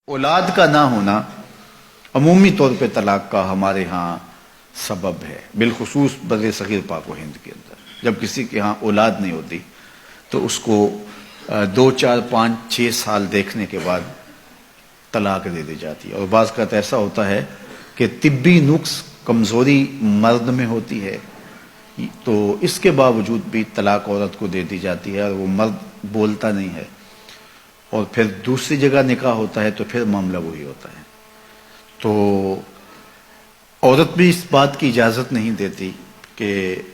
اولاد کا نہ ہونا عمومی طور پہ طلاق کا ہمارے ہاں سبب ہے، بالخصوص بر صغیر پاک و ہند کے اندر۔ جب کسی کے ہاں اولاد نہیں ہوتی تو اس کو 2 4 5 6 سال دیکھنے کے بعد طلاق دے دی جاتی ہے، اور بعض کا ایسا ہوتا ہے کہ طبی نقص کمزوری مرد میں ہوتی ہے تو اس کے باوجود بھی طلاق عورت کو دے دی جاتی ہے اور وہ مرد بولتا نہیں ہے، اور پھر دوسری جگہ نکاح ہوتا ہے تو پھر معاملہ وہی ہوتا ہے۔ تو عورت بھی اس بات کی اجازت نہیں دیتی کہ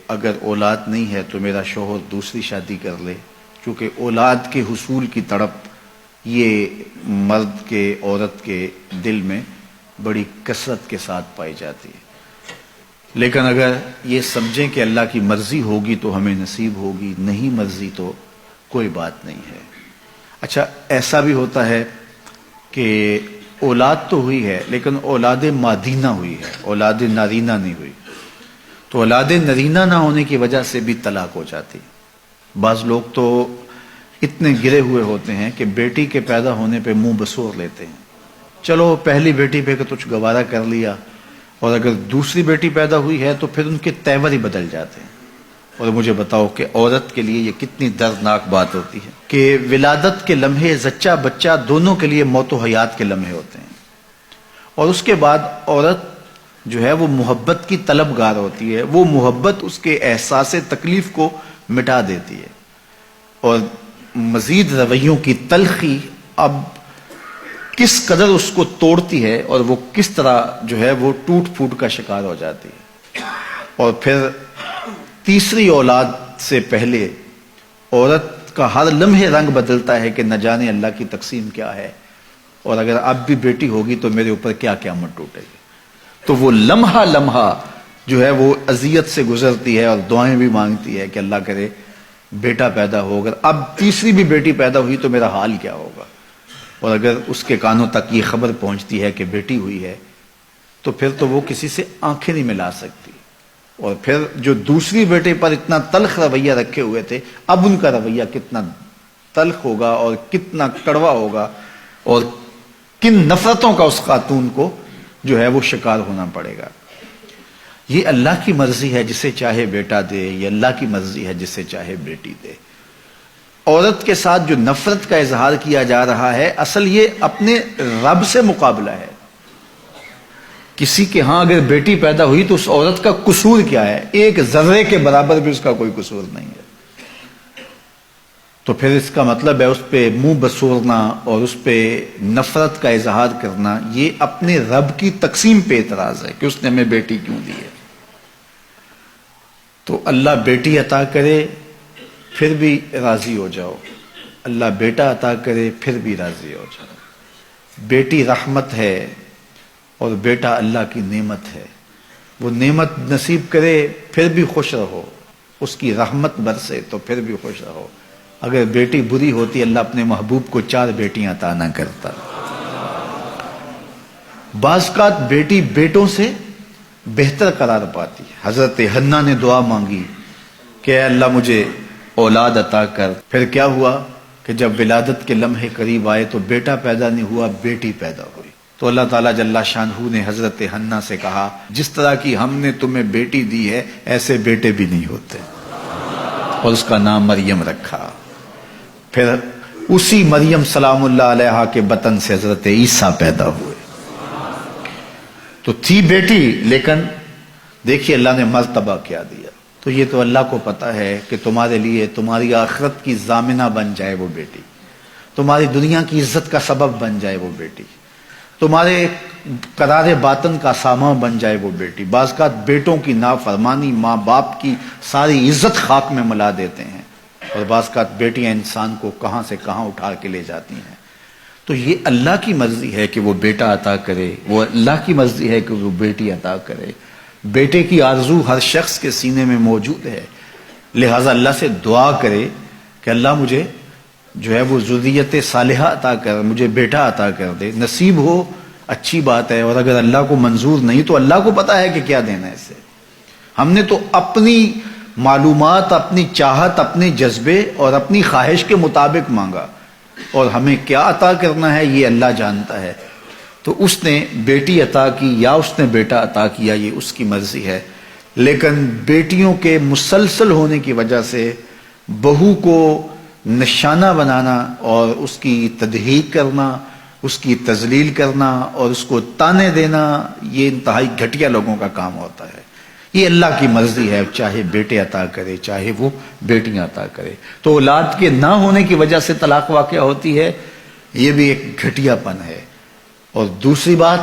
اگر اولاد نہیں ہے تو میرا شوہر دوسری شادی کر لے، کیونکہ اولاد کے حصول کی تڑپ یہ مرد کے عورت کے دل میں بڑی کثرت کے ساتھ پائی جاتی ہے۔ لیکن اگر یہ سمجھیں کہ اللہ کی مرضی ہوگی تو ہمیں نصیب ہوگی، نہیں مرضی تو کوئی بات نہیں ہے۔ اچھا، ایسا بھی ہوتا ہے کہ اولاد تو ہوئی ہے لیکن اولاد مادینہ ہوئی ہے، اولاد نارینہ نہیں ہوئی، تو اولاد نارینہ نہ ہونے کی وجہ سے بھی طلاق ہو جاتی۔ بعض لوگ تو اتنے گرے ہوئے ہوتے ہیں کہ بیٹی کے پیدا ہونے پہ منہ بسور لیتے ہیں، چلو پہلی بیٹی پہ کہ کچھ گوارا کر لیا، اور اگر دوسری بیٹی پیدا ہوئی ہے تو پھر ان کے تیور ہی بدل جاتے ہیں۔ اور مجھے بتاؤ کہ عورت کے لیے یہ کتنی دردناک بات ہوتی ہے کہ ولادت کے لمحے زچہ بچہ دونوں کے لیے موت و حیات کے لمحے ہوتے ہیں، اور اس کے بعد عورت جو ہے وہ محبت کی طلبگار ہوتی ہے، وہ محبت اس کے احساس تکلیف کو مٹا دیتی ہے، اور مزید رویوں کی تلخی اب کس قدر اس کو توڑتی ہے اور وہ کس طرح جو ہے وہ ٹوٹ پھوٹ کا شکار ہو جاتی ہے۔ اور پھر تیسری اولاد سے پہلے عورت کا ہر لمحے رنگ بدلتا ہے کہ نہ جانے اللہ کی تقسیم کیا ہے، اور اگر اب بھی بیٹی ہوگی تو میرے اوپر کیا قیامت ٹوٹے گی۔ تو وہ لمحہ لمحہ جو ہے وہ اذیت سے گزرتی ہے اور دعائیں بھی مانگتی ہے کہ اللہ کرے بیٹا پیدا ہو، اگر اب تیسری بھی بیٹی پیدا ہوئی تو میرا حال کیا ہوگا۔ اور اگر اس کے کانوں تک یہ خبر پہنچتی ہے کہ بیٹی ہوئی ہے تو پھر تو وہ کسی سے آنکھیں نہیں ملا سکتی، اور پھر جو دوسری بیٹے پر اتنا تلخ رویہ رکھے ہوئے تھے اب ان کا رویہ کتنا تلخ ہوگا اور کتنا کڑوا ہوگا، اور کن نفرتوں کا اس خاتون کو جو ہے وہ شکار ہونا پڑے گا۔ یہ اللہ کی مرضی ہے، جسے چاہے بیٹا دے، یہ اللہ کی مرضی ہے جسے چاہے بیٹی دے۔ عورت کے ساتھ جو نفرت کا اظہار کیا جا رہا ہے اصل یہ اپنے رب سے مقابلہ ہے۔ کسی کے ہاں اگر بیٹی پیدا ہوئی تو اس عورت کا قصور کیا ہے؟ ایک ذرے کے برابر بھی اس کا کوئی قصور نہیں ہے، تو پھر اس کا مطلب ہے اس پہ منہ بسورنا اور اس پہ نفرت کا اظہار کرنا یہ اپنے رب کی تقسیم پہ اعتراض ہے کہ اس نے ہمیں بیٹی کیوں دی ہے۔ تو اللہ بیٹی عطا کرے پھر بھی راضی ہو جاؤ، اللہ بیٹا عطا کرے پھر بھی راضی ہو جاؤ۔ بیٹی رحمت ہے اور بیٹا اللہ کی نعمت ہے، وہ نعمت نصیب کرے پھر بھی خوش رہو، اس کی رحمت برسے تو پھر بھی خوش رہو۔ اگر بیٹی بری ہوتی اللہ اپنے محبوب کو 4 بیٹیاں عطا نہ کرتا۔ بعض اوقات بیٹی بیٹوں سے بہتر قرار پاتی ہے۔ حضرت حنا نے دعا مانگی کہ اے اللہ مجھے اولاد عطا کر، پھر کیا ہوا کہ جب ولادت کے لمحے قریب آئے تو بیٹا پیدا نہیں ہوا، بیٹی پیدا ہوئی۔ تو اللہ تعالیٰ جل شانہ نے حضرت حنا سے کہا جس طرح کی ہم نے تمہیں بیٹی دی ہے ایسے بیٹے بھی نہیں ہوتے، اور اس کا نام مریم رکھا۔ پھر اسی مریم سلام اللہ علیہا کے بطن سے حضرت عیسیٰ پیدا ہوئے۔ تو تھی بیٹی لیکن دیکھیے اللہ نے مرتبہ کیا دیا۔ تو یہ تو اللہ کو پتہ ہے کہ تمہارے لیے تمہاری آخرت کی ضامنہ بن جائے وہ بیٹی، تمہاری دنیا کی عزت کا سبب بن جائے وہ بیٹی، تمہارے قرار باطن کا سامان بن جائے وہ بیٹی۔ بعض اوقات بیٹوں کی نافرمانی ماں باپ کی ساری عزت خاک میں ملا دیتے ہیں، اور بعض اوقات بیٹیاں انسان کو کہاں سے کہاں اٹھا کے لے جاتی ہیں۔ تو یہ اللہ کی مرضی ہے کہ وہ بیٹا عطا کرے، وہ اللہ کی مرضی ہے کہ وہ بیٹی عطا کرے۔ بیٹے کی آرزو ہر شخص کے سینے میں موجود ہے، لہٰذا اللہ سے دعا کرے کہ اللہ مجھے جو ہے وہ ذریت صالحہ عطا کر، مجھے بیٹا عطا کر دے۔ نصیب ہو اچھی بات ہے، اور اگر اللہ کو منظور نہیں تو اللہ کو پتا ہے کہ کیا دینا ہے اسے۔ ہم نے تو اپنی معلومات، اپنی چاہت، اپنے جذبے اور اپنی خواہش کے مطابق مانگا، اور ہمیں کیا عطا کرنا ہے یہ اللہ جانتا ہے. تو اس نے بیٹی عطا کی یا اس نے بیٹا عطا کیا یہ اس کی مرضی ہے، لیکن بیٹیوں کے مسلسل ہونے کی وجہ سے بہو کو نشانہ بنانا اور اس کی تضحیک کرنا، اس کی تذلیل کرنا اور اس کو تانے دینا، یہ انتہائی گھٹیا لوگوں کا کام ہوتا ہے. یہ اللہ کی مرضی ہے، چاہے بیٹے عطا کرے چاہے وہ بیٹیاں عطا کرے. تو اولاد کے نہ ہونے کی وجہ سے طلاق واقع ہوتی ہے، یہ بھی ایک گھٹیا پن ہے. اور دوسری بات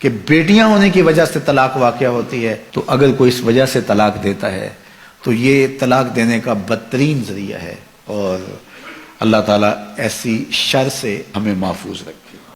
کہ بیٹیاں ہونے کی وجہ سے طلاق واقع ہوتی ہے، تو اگر کوئی اس وجہ سے طلاق دیتا ہے تو یہ طلاق دینے کا بدترین ذریعہ ہے. اور اللہ تعالیٰ ایسی شر سے ہمیں محفوظ رکھے.